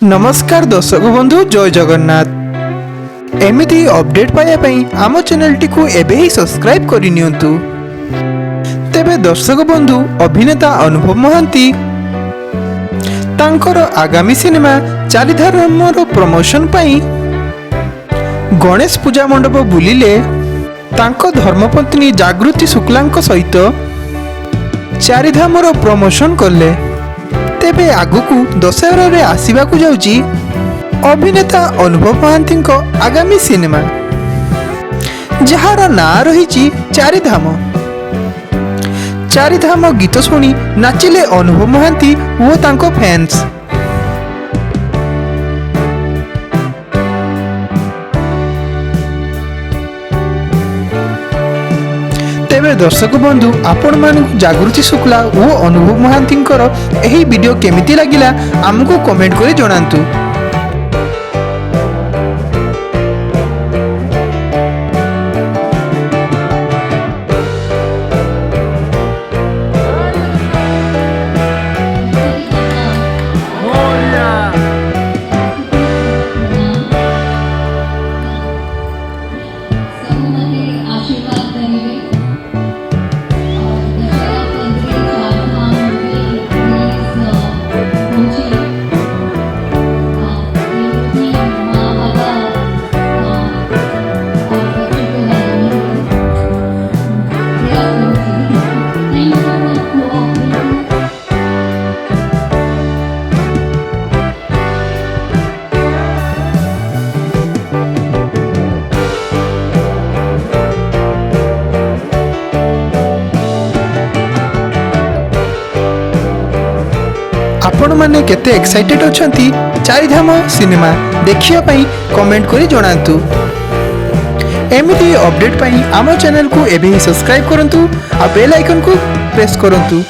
नमस्कार दर्शक बंधु, जय जगन्नाथ। एमिति अपडेट पाइबापी आम चैनल टी एबे ही सब्सक्राइब करनियंतु। तेबे दर्शक बंधु, अभिनेता अनुभव महांती तांकर आगामी सिनेमा चारिधामर प्रमोशन पाई गणेश पूजा मंडप बुलिले। तांको धर्मपत्नी जागृति शुक्लांक सहित चारिधामर प्रमोशन कले। तेबे आगुकू दशहरा रे आसिबाकू जाउची अभिनेता अनुभव महांती आगामी सिनेमा, जहार ना रही चारिधाम। चारिधाम गीत शुणी नाचिले अनुभव महांती ओ तांको फैंस। तेबे दर्शक बंधु, आपण मानकु जागृति शुक्ला ओ अनुभव महांतींकर एही वीडियो केमिति लागिला आमको कमेंट करी जणांतु। आपण माने केते एक्साइटेड अछंती चारिधाम सिनेमा देखिया पई कमेंट करी जणांतु। एमिति अपडेट पई आम चैनल को एबे ही सब्सक्राइब करंतु आ बेल आइकन को प्रेस करंतु।